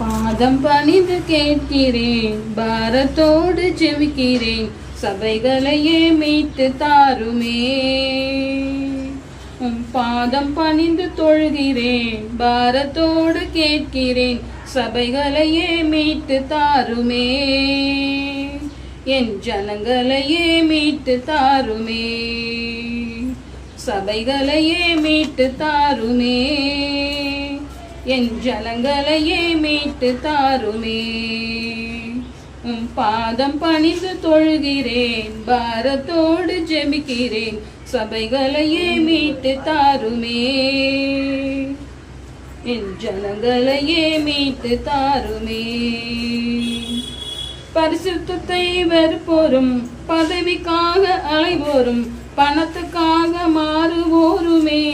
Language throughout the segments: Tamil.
பாதம் பணிந்து கேட்கிறேன், பாரத்தோடு ஜெபிக்கிறேன், சபைகளையே மீட்டு தாருமே. பாதம் பணிந்து தொழுகிறேன், பாரத்தோடு கேட்கிறேன், சபைகளையே மீட்டு தாருமே. என் ஜனங்களையே மீட்டு தாருமே, சபைகளையே மீட்டு தாருமே. என் ஜனங்களையே மீட்டு தாருமே. பாதம் பணிந்து தொழுகிறேன், பாரத்தோடு ஜெபிக்கிறேன், சபைகளையே மீட்டு தாருமே. என் ஜனங்களையே மீட்டு தாருமே. பரிசுத்தத்தை வெறுப்போரும், பதவிக்காக அலைவோரும், பணத்துக்காக மாறுவோருமே,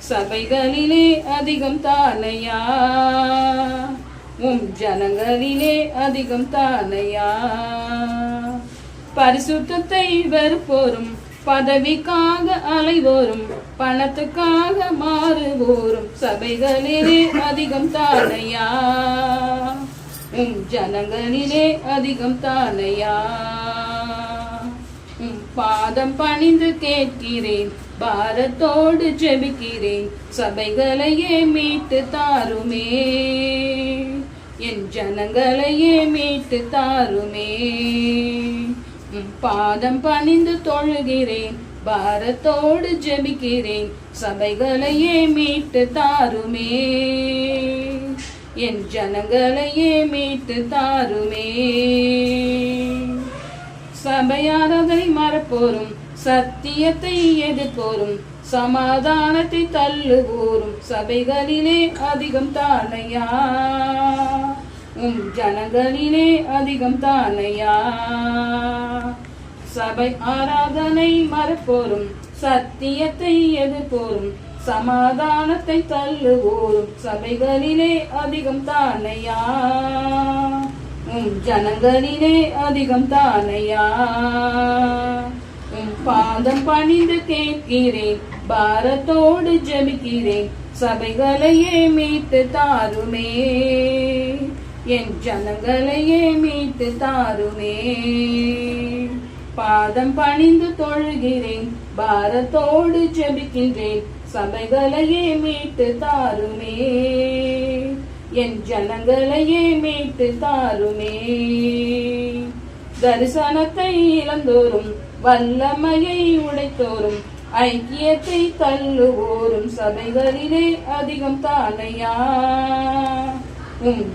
சபைகளிலே அதிகம் தானையா, ஜனங்களிலே அதிகம் தானையா. பரிசுத்தத்தை வெறுப்போரும், பதவிக்காக அலைவோரும், பணத்துக்காக மாறுவோரும், சபைகளிலே அதிகம் தானையா, ஜனங்களிலே அதிகம் தானையா. பாதம் பணிந்து கேட்கிறேன், பாரத்தோடு ஜெபிக்கிறேன், சபைகளையே மீட்டு தாருமே. என் ஜனங்களையே மீட்டு தாருமே. பாதம் பணிந்து தொழுகிறேன், பாரத்தோடு ஜெபிக்கிறேன், சபைகளையே மீட்டு தாருமே. என் ஜனங்களையே மீட்டு தாருமே. சபையாரதை மறப்போரும், சத்தியத்தை எதிர்ப்போரும், சமாதானத்தை தள்ளுவோரும், சபைகளிலே அதிகம் தானையா, ஜனங்களிலே அதிகம் தானையா. சபை ஆராதனை மறப்போரும், சத்தியத்தை எதிர்ப்போரும், சமாதானத்தை தள்ளுவோரும், சபைகளிலே அதிகம் தானையா, ஜனங்களிலே அதிகம் தானையா. பாதம் பணிந்து கேட்கிறேன், பாரத்தோடு ஜெபிக்கிறேன், சபைகளையே மீட்டு தாருமே. என் ஜனங்களையே மீட்டு தாருமே. பாதம் பணிந்து தொழுகிறேன், பாரத்தோடு ஜெபிக்கின்றேன், சபைகளையே மீட்டு தாருமே. என் ஜனங்களையே மீட்டு தாருமே. தரிசனத்தை இழந்தோரும், வல்லமையை உடைத்தோரும், ஐக்கியத்தை தள்ளுவோரும், சபைகளிலே அதிகம் தானையா,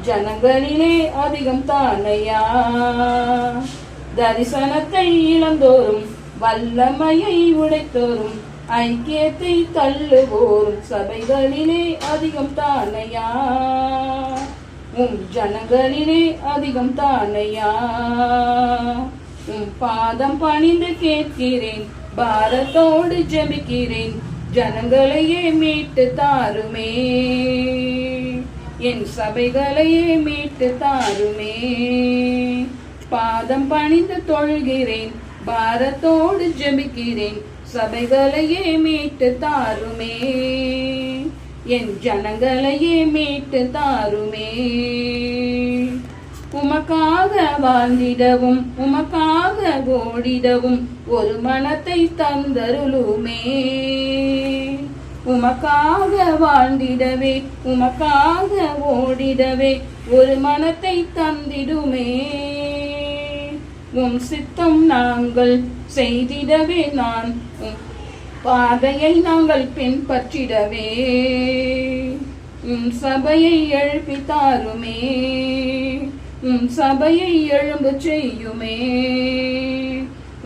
ஜனங்களிலே அதிகம் தானையா. தரிசனத்தை இழந்தோரும், வல்லமையை உடைத்தோரும், ஐக்கியத்தை தள்ளுவோரும், சபைகளிலே அதிகம் தானையா, ஜனங்களிலே அதிகம் தானையா. பாதம் பணிந்து கேட்கிறேன், பாரத்தோடு ஜெபிக்கிறேன், ஜனங்களையே மீட்டு தாருமே. என் சபைகளையே மீட்டு தாருமே. பாதம் பணிந்து தொழுகிறேன், பாரத்தோடு ஜெபிக்கிறேன், சபைகளையே மீட்டு தாருமே. என் ஜனங்களையே மீட்டு தாருமே. உமக்காக வாழ்ந்திடவும், உமக்காக ஓடிடவும், ஒரு மனத்தை தந்தருளுமே. உமக்காக வாழ்ந்திடவே, உமக்காக ஓடிடவே, ஒரு மனத்தை தந்திடுமே. சித்தம் நாங்கள் செய்திடவே, நான் பாதையை நாங்கள் பின்பற்றிடவே, சபையை எழுப்பி தாருமே. சபையை எழும்பு செய்யுமே.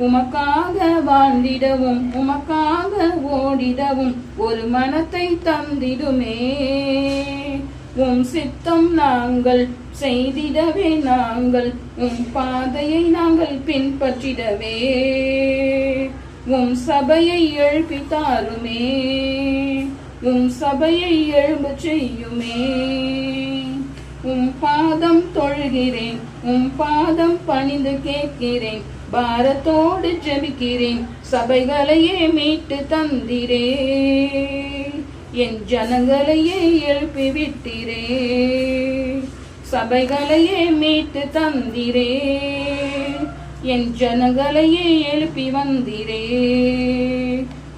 உமக்காக வாழ்ந்திடவும், உமக்காக ஓடிடவும், ஒரு மனத்தை தந்திடுமே. சித்தம் நாங்கள் செய்திடவே, நாங்கள் பாதையை நாங்கள் பின்பற்றிடவே, சபையை எழுப்பி தாருமே. சபையை எழும்பு செய்யுமே. பாதம் தொழுகிறேன், பாதம் பணிந்து கேட்கிறேன், பாரத்தோடு ஜெபிக்கிறேன், சபைகளையே மீட்டு தந்திரே. என் ஜனங்களையே எழுப்பி விட்டிரே. சபைகளையே மீட்டு தந்திரே, என் ஜனங்களையே எழுப்பி வந்திரே.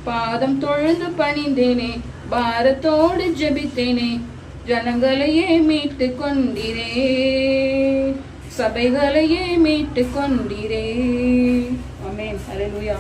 பாதம் தொழுது பணிந்தேனே, பாரத்தோடு ஜெபித்தேனே, ஜனங்களையே மீட்டு கொண்டிரே, சபைகளையே மீட்டு கொண்டிரே. ஆமென். ஹல்லேலூயா.